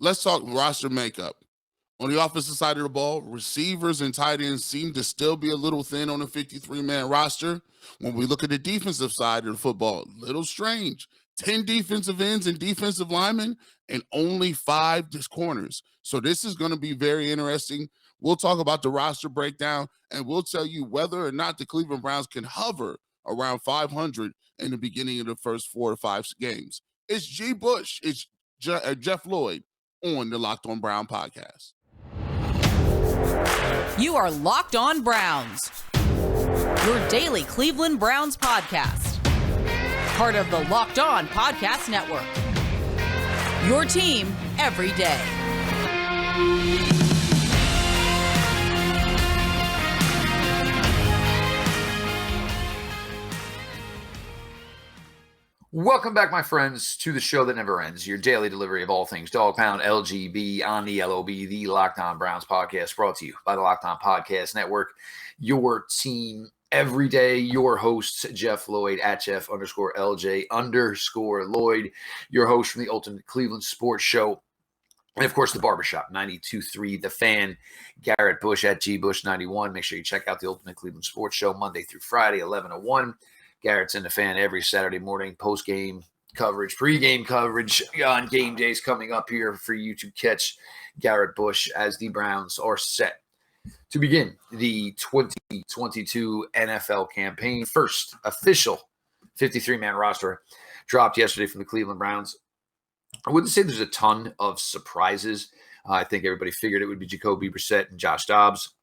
let's talk roster makeup. On the offensive side of the ball, receivers and tight ends seem to still be a little thin on a 53-man roster. When we look at the defensive side of the football, little strange. 10 defensive ends and defensive linemen and only 5 corners. So this is going to be very interesting. We'll talk about the roster breakdown, and we'll tell you whether or not the Cleveland Browns can hover around 500 in the beginning of the first 4 to 5 games. It's G. Bush. It's Jeff Lloyd on the Locked On Brown podcast. You are Locked On Browns, your daily Cleveland Browns podcast. Part of the Locked On Podcast Network, your team every day. Welcome back, my friends, to the show that never ends, your daily delivery of all things Dog Pound LGB on the LOB, the Locked On Browns podcast, brought to you by the Locked On Podcast Network, your team every day. Your hosts, Jeff Lloyd at Jeff_LJ_Lloyd, your host from the Ultimate Cleveland Sports Show. And, of course, the Barbershop, 92.3 The Fan, Garrett Bush at GBush91. Make sure you check out the Ultimate Cleveland Sports Show Monday through Friday, 11 to 1. Garrett's in the Fan every Saturday morning, post-game coverage, pre-game coverage on game days coming up here for you to catch Garrett Bush as the Browns are set to begin the 2022 NFL campaign. First official 53-man roster dropped yesterday from the Cleveland Browns. I wouldn't say there's a ton of surprises. I think everybody figured it would be Jacoby Brissett and Josh Dobbs.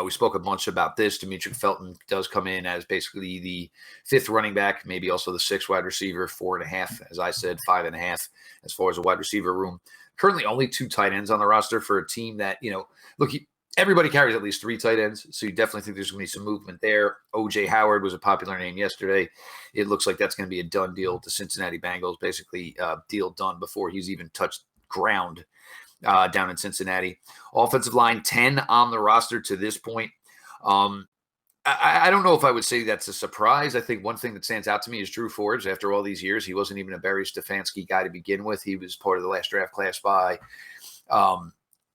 We spoke a bunch about this. Demetric Felton does come in as basically the 5th running back, maybe also the 6th wide receiver, 4.5, as I said, 5.5 as far as a wide receiver room. Currently only 2 tight ends on the roster for a team that, look, everybody carries at least 3 tight ends, so you definitely think there's going to be some movement there. O.J. Howard was a popular name yesterday. It looks like that's going to be a done deal to Cincinnati Bengals, basically deal done before he's even touched ground down in Cincinnati. Offensive line, 10 on the roster to this point. I don't know if I would say that's a surprise. I think one thing that stands out to me is Drew Forbes. After all these years, he wasn't even a Barry Stefanski guy to begin with. He was part of the last draft class by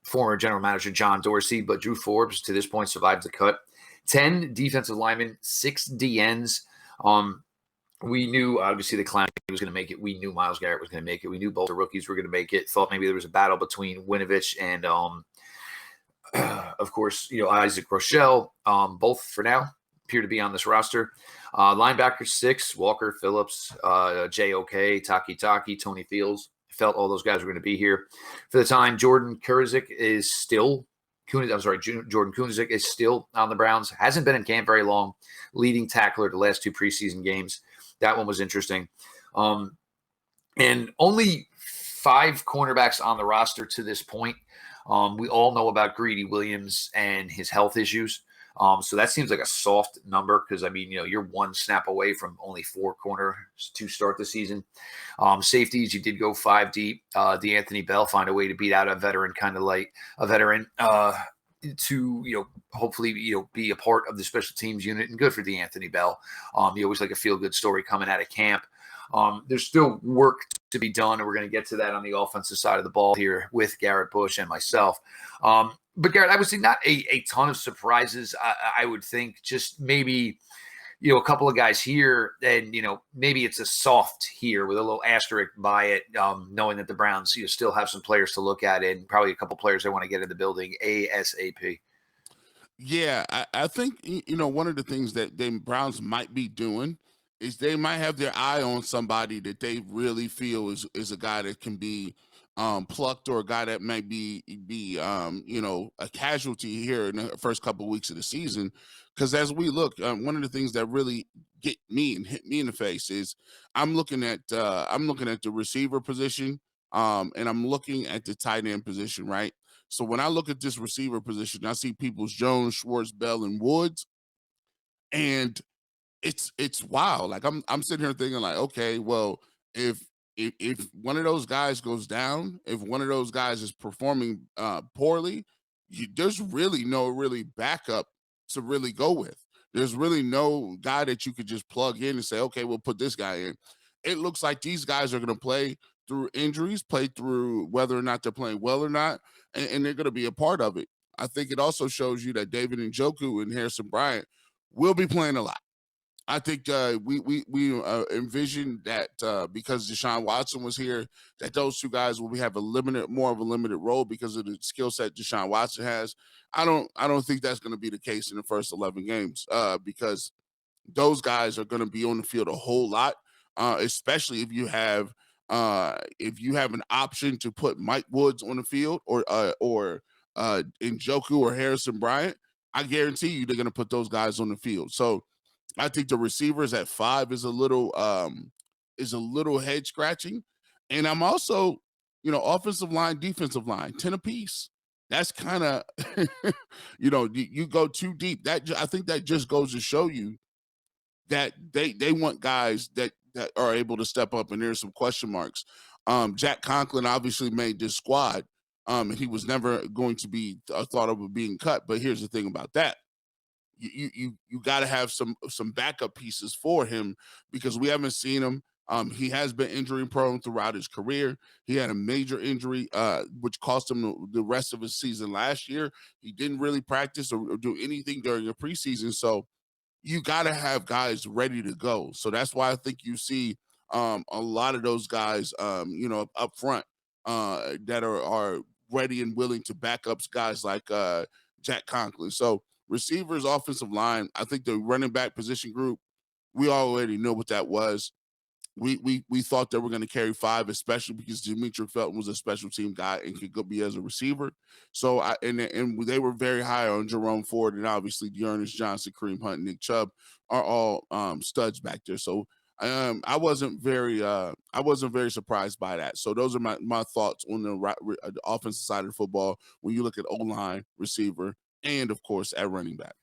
former general manager John Dorsey, but Drew Forbes to this point survived the cut. 10 defensive linemen, 6 DNs. We knew, obviously, the Clown was going to make it. We knew Myles Garrett was going to make it. We knew both the rookies were going to make it. Thought maybe there was a battle between Winovich and, of course, Isaac Rochelle. Both, for now, appear to be on this roster. Linebacker 6, Walker Phillips, J.O.K., Taki, Tony Fields. Felt all those guys were going to be here. For the time, Jordan Kunaszyk is still on the Browns. Hasn't been in camp very long. Leading tackler the last 2 preseason games. That one was interesting. And only 5 cornerbacks on the roster to this point. We all know about Greedy Williams and his health issues. So that seems like a soft number because, you're 1 snap away from only 4 corners to start the season. Safeties, you did go 5 deep. DeAnthony Bell find a way to beat out a veteran to hopefully be a part of the special teams unit, and good for DeAnthony Bell. You always like a feel-good story coming out of camp. There's still work to be done, and we're going to get to that on the offensive side of the ball here with Garrett Bush and myself. But Garrett, I would say not a ton of surprises. I would think just maybe a couple of guys here, and maybe it's a soft here with a little asterisk by it, knowing that the Browns still have some players to look at and probably a couple players they want to get in the building ASAP. Yeah, I think one of the things that the Browns might be doing is they might have their eye on somebody that they really feel is a guy that can be plucked, or a guy that might be a casualty here in the first couple of weeks of the season. Because as we look, one of the things that really get me and hit me in the face is I'm looking at the receiver position, and I'm looking at the tight end position, right? So when I look at this receiver position, I see Peoples-Jones, Schwartz, Bell, and Woods, and it's wild. Like I'm sitting here thinking like, okay, well, if one of those guys goes down, if one of those guys is performing poorly, there's really no backup to really go with. There's really no guy that you could just plug in and say, okay, we'll put this guy in. It looks like these guys are going to play through injuries, play through whether or not they're playing well or not, and they're going to be a part of it. I think it also shows you that David Njoku and Harrison Bryant will be playing a lot. I think we envisioned that because Deshaun Watson was here, that those two guys will have more of a limited role because of the skill set Deshaun Watson has. I don't think that's going to be the case in the first 11 games because those guys are going to be on the field a whole lot, especially if you have an option to put Mike Woods on the field or Njoku or Harrison Bryant. I guarantee you they're going to put those guys on the field. So I think the receivers at 5 is a little head scratching, and I'm also, offensive line, defensive line, 10 apiece. That's kind of, you go too deep. I think that just goes to show you that they want guys that are able to step up, and there's some question marks. Jack Conklin obviously made this squad, and he was never going to be thought of being cut. But here's the thing about that: you got to have some backup pieces for him because we haven't seen him. He has been injury prone throughout his career. He had a major injury, which cost him the rest of his season last year. He didn't really practice or do anything during the preseason. So you got to have guys ready to go. So that's why I think you see a lot of those guys, up front that are ready and willing to back up guys like Jack Conklin. So receivers, offensive line, I think the running back position group, we already know what that was. We thought they were going to carry 5, especially because Demetric Felton was a special team guy and could go be as a receiver. So and they were very high on Jerome Ford, and obviously Dearness Johnson, Kareem Hunt, and Nick Chubb are all studs back there. So I wasn't very surprised by that. So those are my thoughts on the offensive side of the football when you look at O-line, receiver, and of course at running back.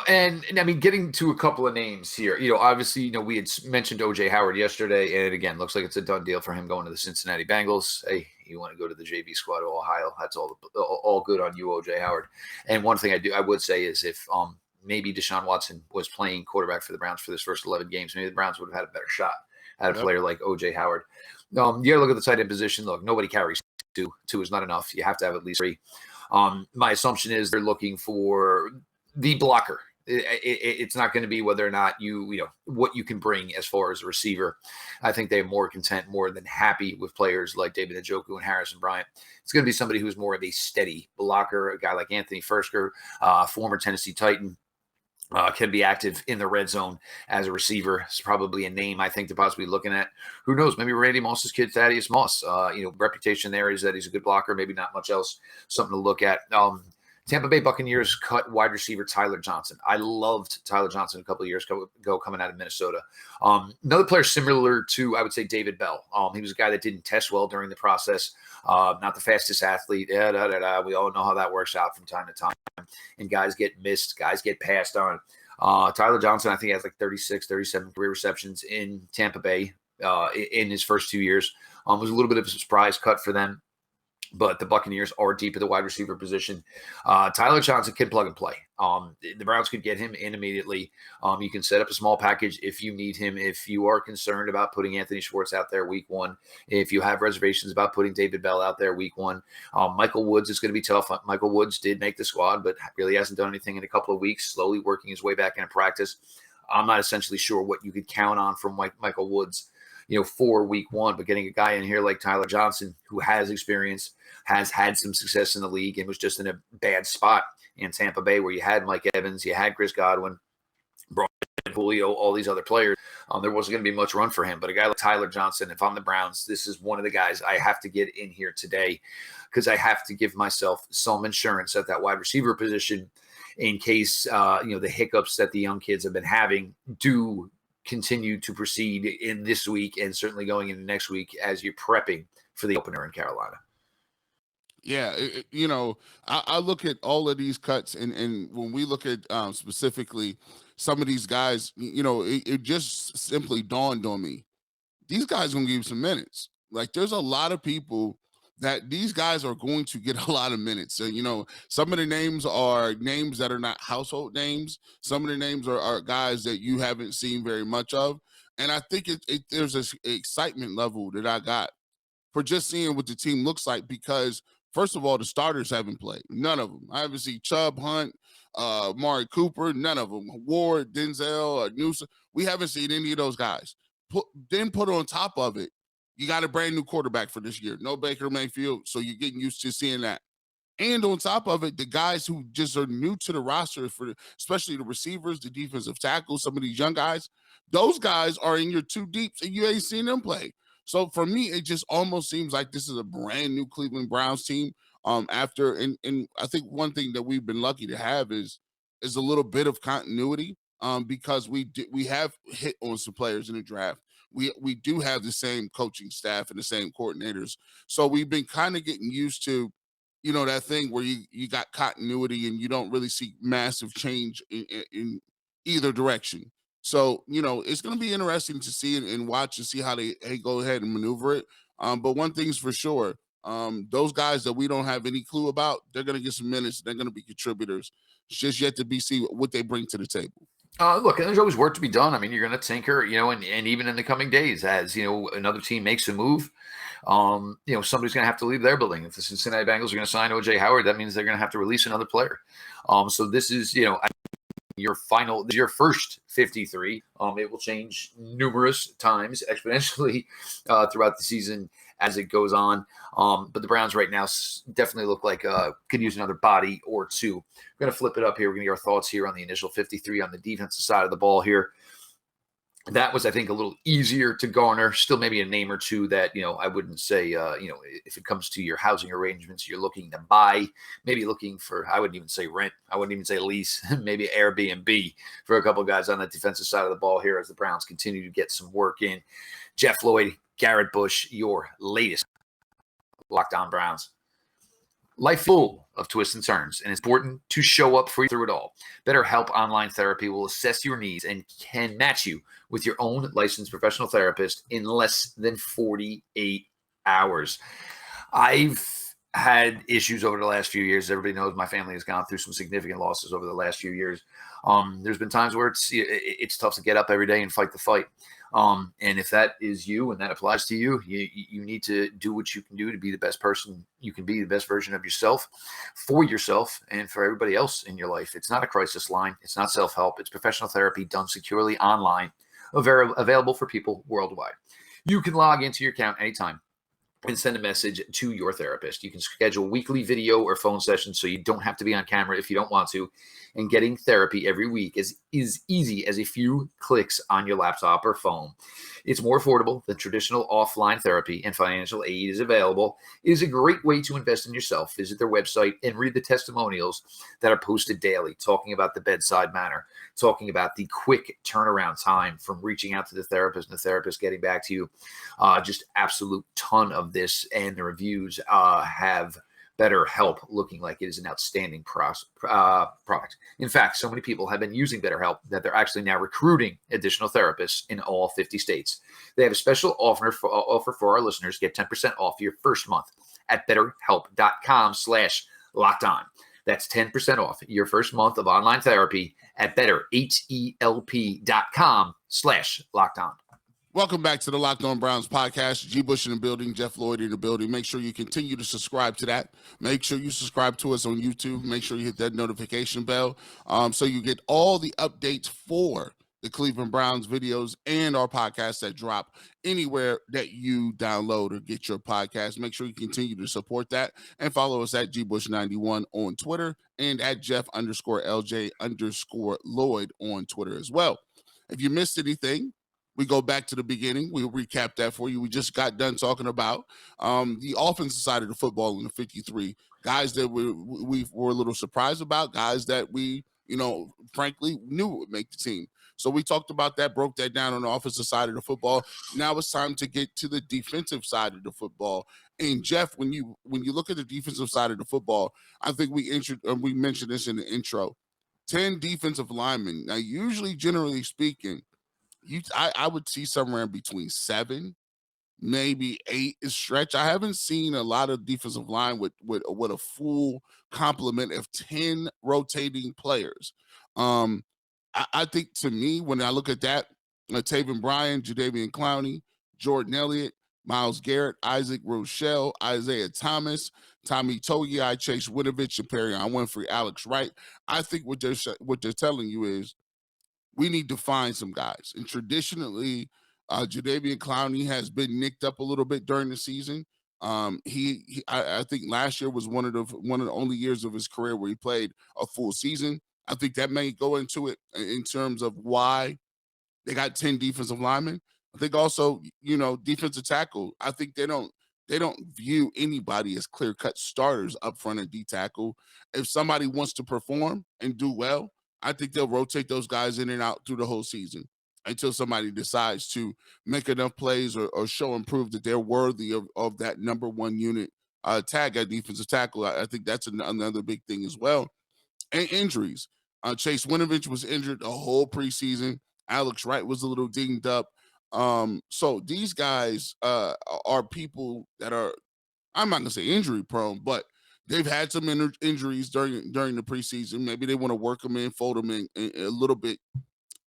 And I mean, getting to a couple of names here, obviously, we had mentioned OJ Howard yesterday, and again, looks like it's a done deal for him going to the Cincinnati Bengals. Hey, you want to go to the JV squad of Ohio? That's all good on you, OJ Howard. And one thing I would say is if maybe Deshaun Watson was playing quarterback for the Browns for this first 11 games, maybe the Browns would have had a better shot at a player like OJ Howard. You got to look at the tight end position. Look, nobody carries 2. 2 is not enough. You have to have at least 3. My assumption is they're looking for the blocker. It's not going to be whether or not what you can bring as far as a receiver. I think they're more than happy with players like David Njoku and Harrison Bryant. It's going to be somebody who's more of a steady blocker, a guy like Anthony Fersker, former Tennessee Titan. Can be active in the red zone as a receiver. It's probably a name I think they're possibly looking at. Who knows? Maybe Randy Moss's kid, Thaddeus Moss. Reputation there is that he's a good blocker. Maybe not much else. Something to look at. Tampa Bay Buccaneers cut wide receiver Tyler Johnson. I loved Tyler Johnson a couple of years ago coming out of Minnesota. Another player similar to, I would say, David Bell. He was a guy that didn't test well during the process. Not the fastest athlete. We all know how that works out from time to time. And guys get missed. Guys get passed on. Tyler Johnson, I think, has like 36, 37 career receptions in Tampa Bay in his first 2 years. Was a little bit of a surprise cut for them. But the Buccaneers are deep at the wide receiver position. Tyler Johnson can plug and play. The Browns could get him in immediately. You can set up a small package if you need him. If you are concerned about putting Anthony Schwartz out there week 1, if you have reservations about putting David Bell out there week 1, Michael Woods is going to be tough. Michael Woods did make the squad, but really hasn't done anything in a couple of weeks, slowly working his way back into practice. I'm not essentially sure what you could count on from Michael Woods, for week 1, but getting a guy in here like Tyler Johnson, who has experience, has had some success in the league, and was just in a bad spot in Tampa Bay where you had Mike Evans, you had Chris Godwin, Bryan, Julio, all these other players. There wasn't going to be much run for him, but a guy like Tyler Johnson, if I'm the Browns, this is one of the guys I have to get in here today because I have to give myself some insurance at that wide receiver position in case, the hiccups that the young kids have been having do continue to proceed in this week and certainly going into next week as you're prepping for the opener in Carolina. Yeah, I look at all of these cuts, and when we look at specifically some of these guys, it just simply dawned on me. These guys are going to give you some minutes. Like, there's a lot of people that these guys are going to get a lot of minutes. So, some of the names are names that are not household names. Some of the names are guys that you haven't seen very much of. And I think there's this excitement level that I got for just seeing what the team looks like because, first of all, the starters haven't played. None of them. I haven't seen Chubb, Hunt, Mari Cooper, none of them. Ward, Denzel, Newsom. We haven't seen any of those guys. Put on top of it, you got a brand new quarterback for this year. No Baker Mayfield, so you're getting used to seeing that. And on top of it, the guys who just are new to the roster, especially the receivers, the defensive tackles, some of these young guys, those guys are in your two deeps and you ain't seen them play. So for me, it just almost seems like this is a brand new Cleveland Browns team. After and I think one thing that we've been lucky to have is a little bit of continuity. Because we have hit on some players in the draft. We do have the same coaching staff and the same coordinators. So we've been kind of getting used to, that thing where you got continuity and you don't really see massive change in either direction. So, it's going to be interesting to see and watch and see how they go ahead and maneuver it. But one thing's for sure, those guys that we don't have any clue about, they're going to get some minutes. They're going to be contributors. It's just yet to be see what they bring to the table. Look, there's always work to be done. I mean, you're going to tinker, and even in the coming days, as another team makes a move, somebody's going to have to leave their building. If the Cincinnati Bengals are going to sign O.J. Howard, that means they're going to have to release another player. So this is, your first 53. It will change numerous times exponentially throughout the season as it goes on. But the Browns right now definitely look like could use another body or two. We're going to flip it up here. We're going to get our thoughts here on the initial 53 on the defensive side of the ball here. That was, I think, a little easier to garner. Still maybe a name or two that, I wouldn't say, if it comes to your housing arrangements, you're looking to buy, maybe looking for, I wouldn't even say rent. I wouldn't even say lease, maybe Airbnb for a couple of guys on the defensive side of the ball here as the Browns continue to get some work in. Jeff Lloyd, Garrett Bush, your latest Locked On Browns. Life full of twists and turns, and it's important to show up for you through it all. BetterHelp Online Therapy will assess your needs and can match you with your own licensed professional therapist in less than 48 hours. I've had issues over the last few years. Everybody knows my family has gone through some significant losses over the last few years. There's been times where it's tough to get up every day and fight the fight. And if that is you and that applies to you, you need to do what you can do to be the best person you can be, the best version of yourself for yourself and for everybody else in your life. It's not a crisis line. It's not self-help. It's professional therapy done securely online, available for people worldwide. You can log into your account anytime and send a message to your therapist. You can schedule weekly video or phone sessions so you don't have to be on camera if you don't want to. And getting therapy every week is easy as a few clicks on your laptop or phone. It's more affordable than traditional offline therapy, and financial aid is available. It is a great way to invest in yourself. Visit their website and read the testimonials that are posted daily, talking about the bedside manner, talking about the quick turnaround time from reaching out to the therapist and the therapist getting back to you. Just absolute ton of this, and the reviews have BetterHelp looking like it is an outstanding product. In fact, so many people have been using BetterHelp that they're actually now recruiting additional therapists in all 50 states. They have a special offer for our listeners. Get 10% off your first month at BetterHelp.com/LockedOn. That's 10% off your first month of online therapy at BetterHelp.com/LockedOn. Welcome back to the Locked On Browns podcast. G. Bush in the building, Jeff Lloyd in the building. Make sure you continue to subscribe to that. Make sure you subscribe to us on YouTube. Make sure you hit that notification bell so you get all the updates for the Cleveland Browns videos and our podcasts that drop anywhere that you download or get your podcast. Make sure you continue to support that and follow us at GBush91 on Twitter and at Jeff_LJ_Lloyd on Twitter as well. If you missed anything, we go back to the beginning. We'll recap that for you. We just got done talking about the offensive side of the football in the 53. Guys that we were a little surprised about, guys that we, frankly, knew would make the team. So we talked about that, broke that down on the offensive side of the football. Now it's time to get to the defensive side of the football. And Jeff, when you look at the defensive side of the football, I think we mentioned this in the intro. 10 defensive linemen. Now, usually, generally speaking, I would see somewhere in between 7, maybe 8 is stretch. I haven't seen a lot of defensive line with a full complement of 10 rotating players. I think, to me, when I look at that, Taven, Bryan, Jadeveon Clowney, Jordan Elliott, Myles Garrett, Isaac Rochelle, Isaiah Thomas, Tommy Togiai, Chase Winovich, and Perrion Winfrey, Alex Wright. I think what they're telling you is we need to find some guys. And traditionally, Jadeveon Clowney has been nicked up a little bit during the season. I think last year was one of the only years of his career where he played a full season. I think that may go into it in terms of why they got 10 defensive linemen. I think also, defensive tackle. I think they don't view anybody as clear-cut starters up front at D tackle. If somebody wants to perform and do well, I think they'll rotate those guys in and out through the whole season until somebody decides to make enough plays or show and prove that they're worthy of that number one unit tag at defensive tackle. I think that's another big thing as well. And injuries. Chase Winovich was injured the whole preseason. Alex Wright was a little dinged up. So these guys are people that are, I'm not gonna say injury prone, but they've had some injuries during the preseason. Maybe they want to work them in, fold them in a little bit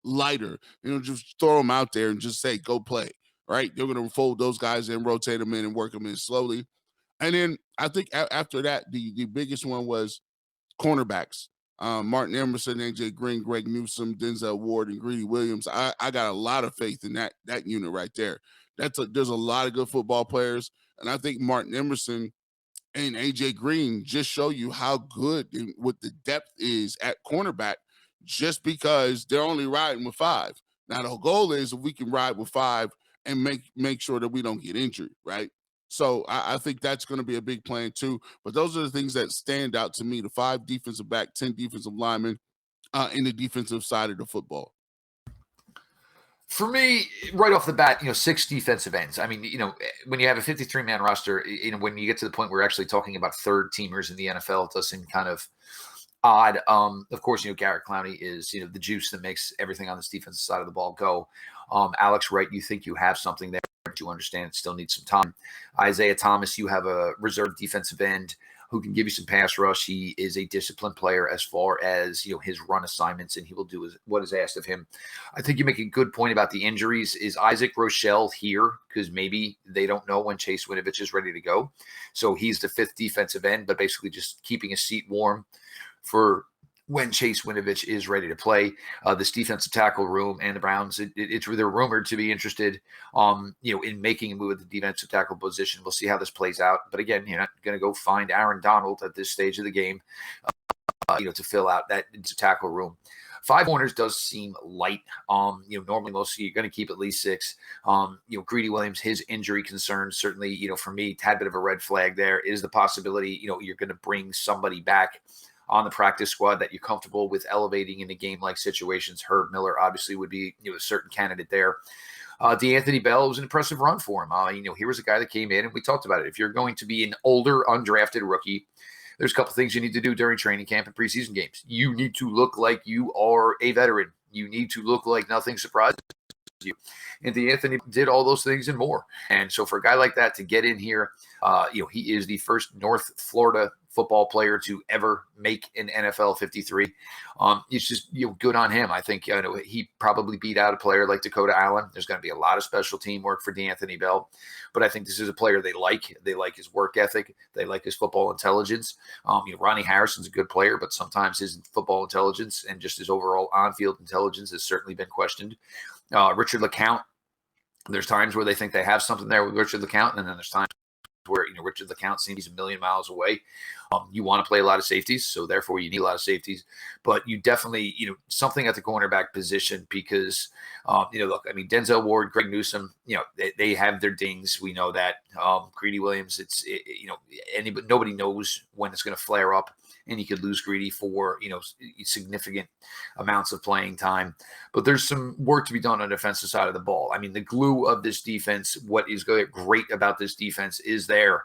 lighter. Just throw them out there and just say go play. Right? They're gonna fold those guys in, rotate them in, and work them in slowly. And then I think after that, the biggest one was cornerbacks. Martin Emerson, AJ Green, Greg Newsome, Denzel Ward, and Greedy Williams. I got a lot of faith in that unit right there. There's a lot of good football players, and I think Martin Emerson and AJ Green just show you how good what the depth is at cornerback, just because they're only riding with five. Now the goal is if we can ride with five and make sure that we don't get injured, right? So I think that's going to be a big plan too. But those are the things that stand out to me: the 5 defensive back, 10 defensive linemen in the defensive side of the football. For me, right off the bat, 6 defensive ends. I mean, when you have a 53-man roster, when you get to the point where we're actually talking about third teamers in the NFL, it does seem kind of odd. Of course, Garrett Clowney is, the juice that makes everything on this defensive side of the ball go. Alex Wright, you think you have something there, but you understand it still needs some time. Isaiah Thomas, you have a reserve defensive end who can give you some pass rush. He is a disciplined player as far as his run assignments, and he will do what is asked of him. I think you make a good point about the injuries. Is Isaac Rochelle here? Because maybe they don't know when Chase Winovich is ready to go. So he's the 5th defensive end, but basically just keeping his seat warm for when Chase Winovich is ready to play. This defensive tackle room and the Browns, they're rumored to be interested in making a move at the defensive tackle position. We'll see how this plays out. But again, you're not going to go find Aaron Donald at this stage of the game, to fill out that tackle room. 5 corners does seem light. Normally most you're going to keep at least 6. Greedy Williams, his injury concerns certainly, for me, tad bit of a red flag there. Is the possibility, you're going to bring somebody back on the practice squad that you're comfortable with elevating in a game-like situations. Herb Miller obviously would be a certain candidate there. DeAnthony Bell was an impressive run for him. Here was a guy that came in, and we talked about it. If you're going to be an older, undrafted rookie, there's a couple things you need to do during training camp and preseason games. You need to look like you are a veteran. You need to look like nothing surprises you. And DeAnthony did all those things and more. And so for a guy like that to get in here, he is the first North Florida football player to ever make an NFL 53. It's just good on him. I think he probably beat out a player like Dakota Allen. There's going to be a lot of special team work for DeAnthony Bell, but I think this is a player they like. They like his work ethic. They like his football intelligence. Ronnie Harrison's a good player, but sometimes his football intelligence and just his overall on-field intelligence has certainly been questioned. Richard LeCount, there's times where they think they have something there with Richard LeCount, and then there's times where Richard LeCount seems he's a million miles away. You want to play a lot of safeties, so therefore you need a lot of safeties. But you definitely, something at the cornerback position because, look, I mean, Denzel Ward, Greg Newsome, they have their dings. We know that. Greedy Williams, nobody knows when it's going to flare up, and you could lose Greedy for, significant amounts of playing time. But there's some work to be done on the defensive side of the ball. I mean, the glue of this defense, what is great about this defense is there.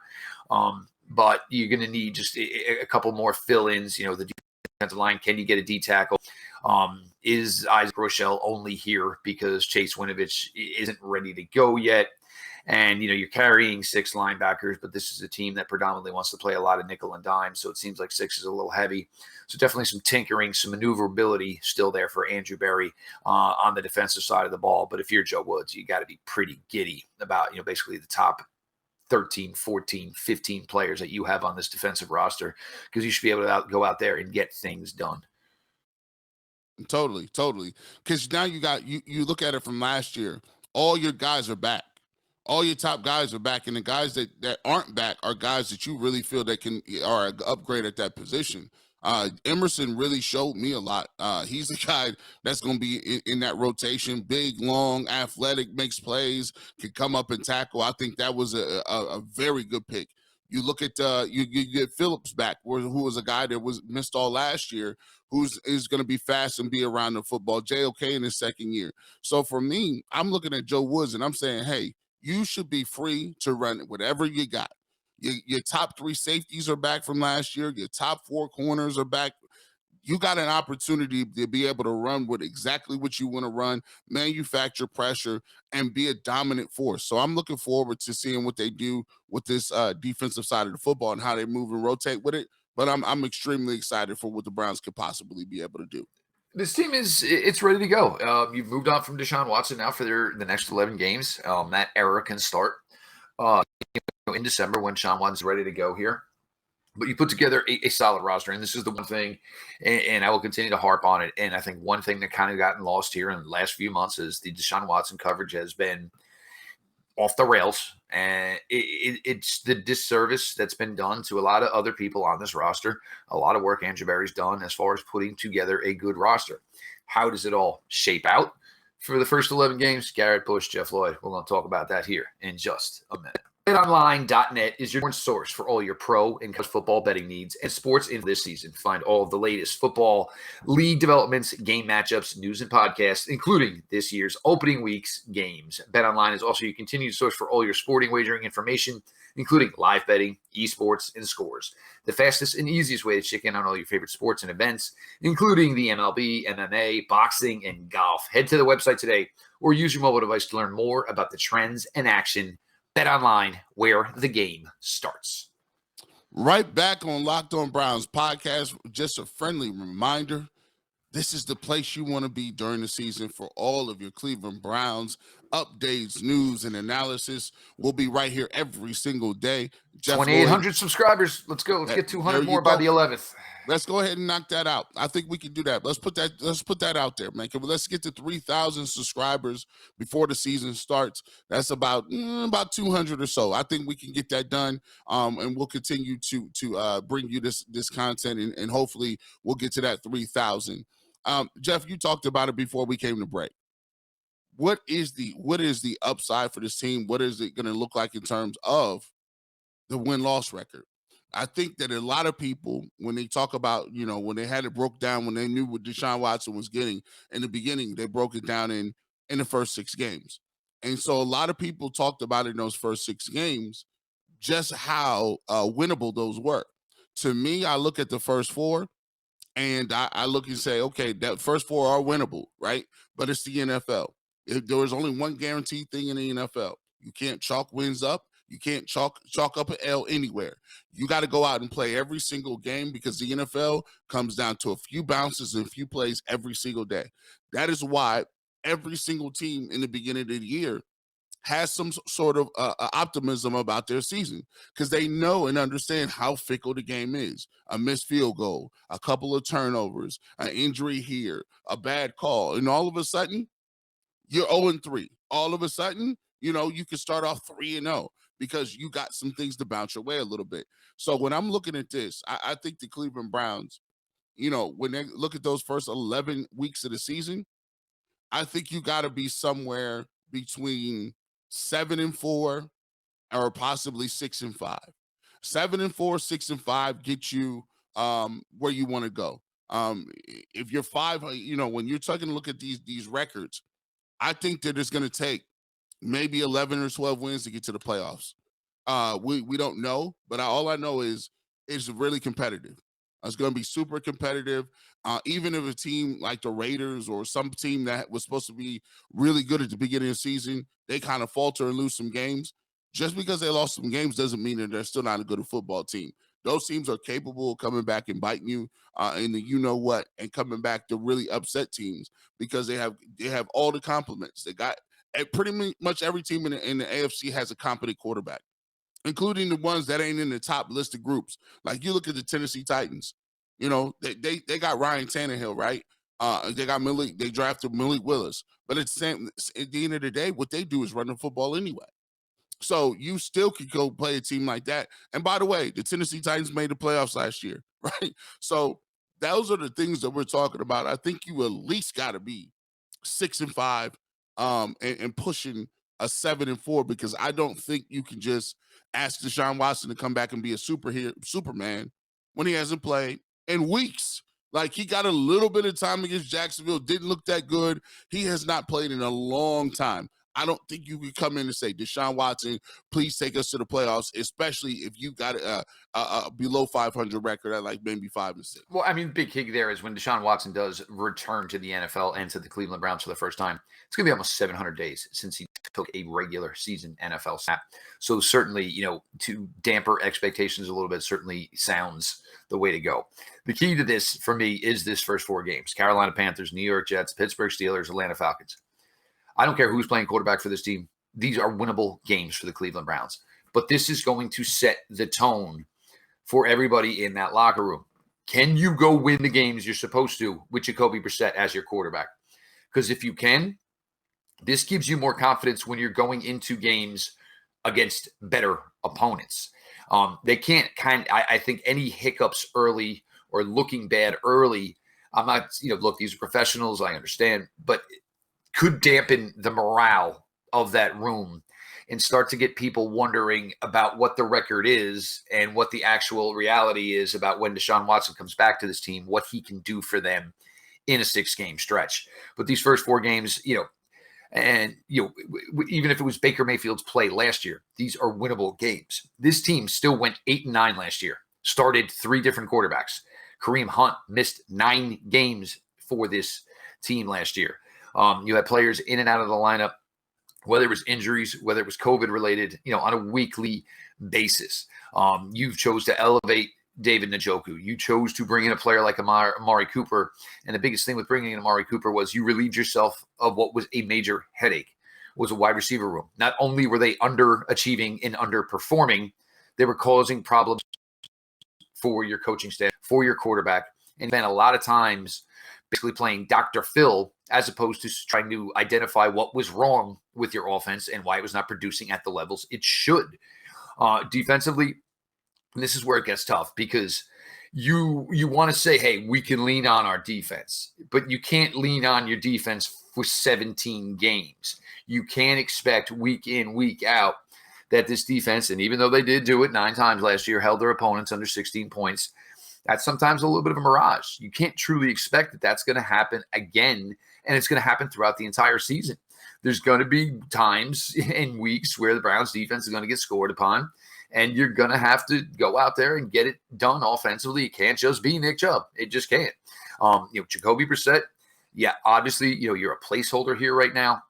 But you're going to need just a couple more fill-ins. The defensive line, can you get a D tackle? Is Isaac Rochelle only here because Chase Winovich isn't ready to go yet? And, you're carrying 6 linebackers, but this is a team that predominantly wants to play a lot of nickel and dime. So it seems like 6 is a little heavy. So definitely some tinkering, some maneuverability still there for Andrew Berry on the defensive side of the ball. But if you're Joe Woods, you got to be pretty giddy about, basically the top 13, 14, 15 players that you have on this defensive roster, because you should be able to go out there and get things done. Totally. Because now you look at it from last year. All your guys are back. All your top guys are back, and the guys that aren't back are guys that you really feel that are an upgrade at that position. Emerson really showed me a lot. He's the guy that's going to be in that rotation. Big, long, athletic, makes plays, can come up and tackle. I think that was a very good pick. You look at you get Phillips back, who was a guy that was missed all last year, is going to be fast and be around the football. JOK in his second year. So for me, I'm looking at Joe Woods and I'm saying, hey, you should be free to run whatever you got. Your top 3 safeties are back from last year. Your top 4 corners are back. You got an opportunity to be able to run with exactly what you want to run, manufacture pressure, and be a dominant force. So I'm looking forward to seeing what they do with this defensive side of the football and how they move and rotate with it. But I'm extremely excited for what the Browns could possibly be able to do. This team it's ready to go. You've moved on from Deshaun Watson now for the next 11 games. That era can start in December when Deshaun Watson's ready to go here. But you put together a solid roster, and this is the one thing, and I will continue to harp on it. And I think one thing that kind of gotten lost here in the last few months is the Deshaun Watson coverage has been off the rails, and it's the disservice that's been done to a lot of other people on this roster. A lot of work Andrew Berry's done as far as putting together a good roster. How does it all shape out for the first 11 games? Garrett, Bush, Jeff Lloyd. We're going to talk about that here in just a minute. BetOnline.net is your source for all your pro and college football betting needs and sports in this season. Find all of the latest football league developments, game matchups, news, and podcasts, including this year's opening week's games. BetOnline is also your continued source for all your sporting wagering information, including live betting, esports, and scores. The fastest and easiest way to check in on all your favorite sports and events, including the MLB, MMA, boxing, and golf. Head to the website today or use your mobile device to learn more about the trends and action. BetOnline, where the game starts. Right back on Locked On Browns podcast. Just a friendly reminder, this is the place you want to be during the season for all of your Cleveland Browns updates, news, and analysis. We'll be right here every single day. 2,800 subscribers. Let's go. Let's get 200 more by the 11th. Let's go ahead and knock that out. I think we can do that. Let's put that out there, man. Let's get to 3,000 subscribers before the season starts. That's about 200 or so. I think we can get that done. And we'll continue to bring you this content, and hopefully we'll get to that 3,000. Jeff, you talked about it before we came to break. What is the upside for this team? What is it going to look like in terms of the win-loss record? I think that a lot of people, when they talk about, when they had it broke down, when they knew what Deshaun Watson was getting in the beginning, they broke it down in the first 6 games. And so a lot of people talked about in those first 6 games just how winnable those were. To me, I look at the first 4 and I look and say, okay, that first 4 are winnable, right? But it's the NFL. There was only one guaranteed thing in the NFL. You can't chalk wins up. You can't chalk up an L anywhere. You got to go out and play every single game, because the NFL comes down to a few bounces and a few plays every single day. That is why every single team in the beginning of the year has some sort of optimism about their season, because they know and understand how fickle the game is. A missed field goal, a couple of turnovers, an injury here, a bad call, and all of a sudden, you're 0-3. All of a sudden, you can start off 3-0 because you got some things to bounce your way a little bit. So when I'm looking at this, I think the Cleveland Browns, when they look at those first 11 weeks of the season, I think you got to be somewhere between 7-4 or possibly 6-5. 7-4, 6-5 get you where you want to go. If you're 5, when you're taking a look at these records, I think that it's going to take maybe 11 or 12 wins to get to the playoffs. We don't know, but all I know is it's really competitive. It's going to be super competitive. Even if a team like the Raiders or some team that was supposed to be really good at the beginning of the season, they kind of falter and lose some games. Just because they lost some games doesn't mean that they're still not a good football team. Those teams are capable of coming back and biting you in the you know what and coming back to really upset teams because they have all the compliments. They got pretty much every team in the AFC has a competent quarterback, including the ones that ain't in the top listed groups. Like you look at the Tennessee Titans, they got Ryan Tannehill, right? They got Malik, they drafted Malik Willis. But at the end of the day, what they do is run the football anyway. So you still could go play a team like that. And by the way, the Tennessee Titans made the playoffs last year, right? So those are the things that we're talking about. I think you at least got to be 6-5, and pushing a 7-4 because I don't think you can just ask Deshaun Watson to come back and be a Superman when he hasn't played in weeks. Like he got a little bit of time against Jacksonville, didn't look that good. He has not played in a long time. I don't think you could come in and say, Deshaun Watson, please take us to the playoffs, especially if you got a below 500 record at like maybe 5-6. Well, I mean, the big kick there is when Deshaun Watson does return to the NFL and to the Cleveland Browns for the first time, it's going to be almost 700 days since he took a regular season NFL snap. So certainly, to damper expectations a little bit certainly sounds the way to go. The key to this for me is this first 4 games: Carolina Panthers, New York Jets, Pittsburgh Steelers, Atlanta Falcons. I don't care who's playing quarterback for this team. These are winnable games for the Cleveland Browns. But this is going to set the tone for everybody in that locker room. Can you go win the games you're supposed to with Jacoby Brissett as your quarterback? Because if you can, this gives you more confidence when you're going into games against better opponents. They can't I think any hiccups early or looking bad early, I'm not, look, these are professionals, I understand, but could dampen the morale of that room and start to get people wondering about what the record is and what the actual reality is about when Deshaun Watson comes back to this team, what he can do for them in a 6-game stretch. But these first 4 games, even if it was Baker Mayfield's play last year, these are winnable games. This team still went 8-9 last year, started 3 different quarterbacks. Kareem Hunt missed 9 games for this team last year. You had players in and out of the lineup, whether it was injuries, whether it was COVID related, on a weekly basis. You chose to elevate David Njoku. You chose to bring in a player like Amari Cooper. And the biggest thing with bringing in Amari Cooper was you relieved yourself of what was a major headache, was a wide receiver room. Not only were they underachieving and underperforming, they were causing problems for your coaching staff, for your quarterback, and spent a lot of times basically playing Dr. Phil as opposed to trying to identify what was wrong with your offense and why it was not producing at the levels it should. Defensively, this is where it gets tough because you want to say, hey, we can lean on our defense, but you can't lean on your defense for 17 games. You can't expect week in, week out that this defense, and even though they did do it 9 times last year, held their opponents under 16 points, that's sometimes a little bit of a mirage. You can't truly expect that that's going to happen again, and it's going to happen throughout the entire season. There's going to be times and weeks where the Browns defense is going to get scored upon, and you're going to have to go out there and get it done offensively. It can't just be Nick Chubb. It just can't. Jacoby Brissett, yeah, obviously, you're a placeholder here right now,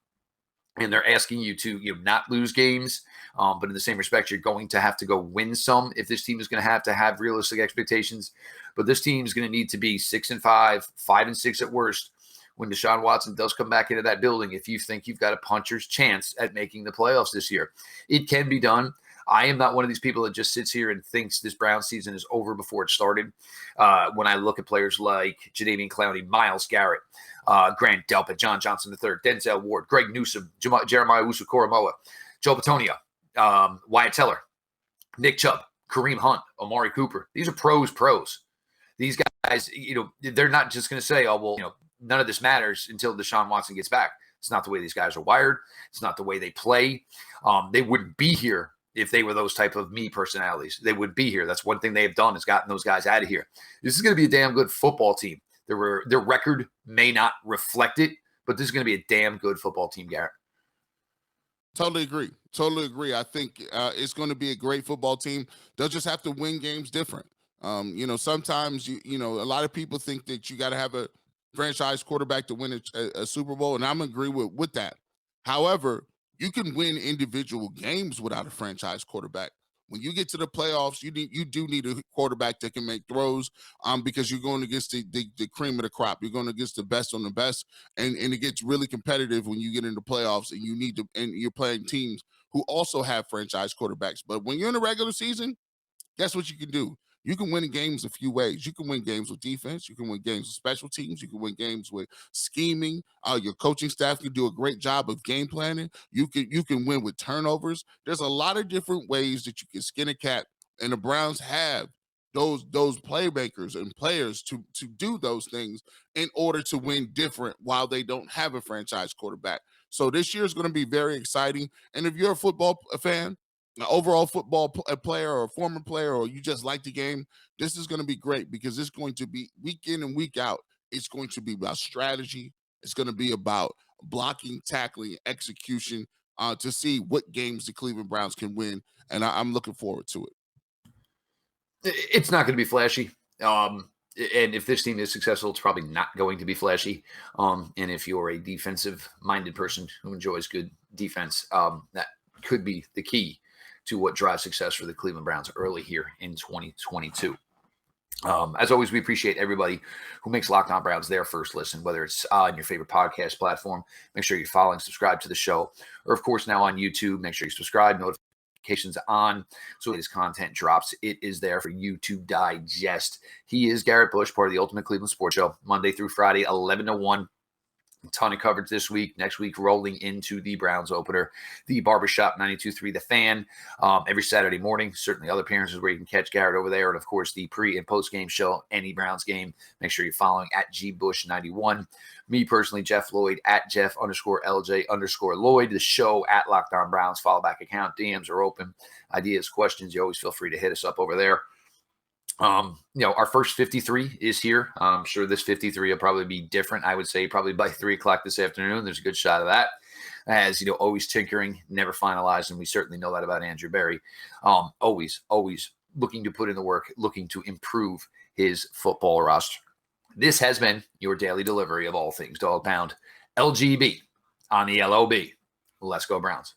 and they're asking you to not lose games. But in the same respect, you're going to have to go win some if this team is going to have realistic expectations. But this team is going to need to be 6-5, 5-6 at worst when Deshaun Watson does come back into that building. If you think you've got a puncher's chance at making the playoffs this year, it can be done. I am not one of these people that just sits here and thinks this Brown season is over before it started. When I look at players like Jadeveon Clowney, Myles Garrett, Grant Delpit, John Johnson III, Denzel Ward, Greg Newsome, Jeremiah Owusu-Koramoah, Joe Bitonio, Wyatt Teller, Nick Chubb, Kareem Hunt, Amari Cooper. These are pros. These guys, they're not just going to say, oh, well, none of this matters until Deshaun Watson gets back. It's not the way these guys are wired. It's not the way they play. They wouldn't be here if they were those type of me personalities. They would be here. That's one thing they have done is gotten those guys out of here. This is going to be a damn good football team. Their record may not reflect it, but this is going to be a damn good football team, Garrett. Totally agree. I think it's going to be a great football team. They'll just have to win games different. Sometimes a lot of people think that you got to have a franchise quarterback to win a Super Bowl, and I'm agree with that. However, you can win individual games without a franchise quarterback. When you get to the playoffs, you do need a quarterback that can make throws, because you're going against the cream of the crop. You're going against the best on the best, and it gets really competitive when you get into playoffs, and you're playing teams who also have franchise quarterbacks. But when you're in the regular season, guess what you can do? You can win games a few ways. You can win games with defense. You can win games with special teams. You can win games with scheming. Your coaching staff can do a great job of game planning. You can win with turnovers. There's a lot of different ways that you can skin a cat, and the Browns have those playmakers and players to do those things in order to win different while they don't have a franchise quarterback. So this year is going to be very exciting. And if you're a football fan, an overall football player or a former player, or you just like the game, this is going to be great because it's going to be week in and week out. It's going to be about strategy. It's going to be about blocking, tackling, execution, to see what games the Cleveland Browns can win. And I'm looking forward to it. It's not going to be flashy. And if this team is successful, it's probably not going to be flashy. And if you're a defensive-minded person who enjoys good defense, that could be the key to what drives success for the Cleveland Browns early here in 2022. As always, we appreciate everybody who makes Locked On Browns their first listen, whether it's on your favorite podcast platform. Make sure you're following, subscribe to the show, or of course now on YouTube. Make sure you subscribe, notifications on, so his content drops. It is there for you to digest. He is Garrett Bush, part of the Ultimate Cleveland Sports Show, Monday through Friday, 11 to 1. A ton of coverage this week. Next week, rolling into the Browns opener, the Barbershop 92.3 The Fan, every Saturday morning. Certainly other appearances where you can catch Garrett over there. And, of course, the pre- and post-game show, any Browns game. Make sure you're following at GBush91. Me personally, Jeff Lloyd, at Jeff_LJ_Lloyd. The show at Locked On Browns. Follow back account. DMs are open. Ideas, questions, you always feel free to hit us up over there. Our first 53 is here. I'm sure this 53 will probably be different. I would say probably by 3:00 this afternoon. There's a good shot of that. As always tinkering, never finalized, and we certainly know that about Andrew Berry. Always looking to put in the work, looking to improve his football roster. This has been your daily delivery of all things Dog Pound. LGB on the LOB. Let's go Browns.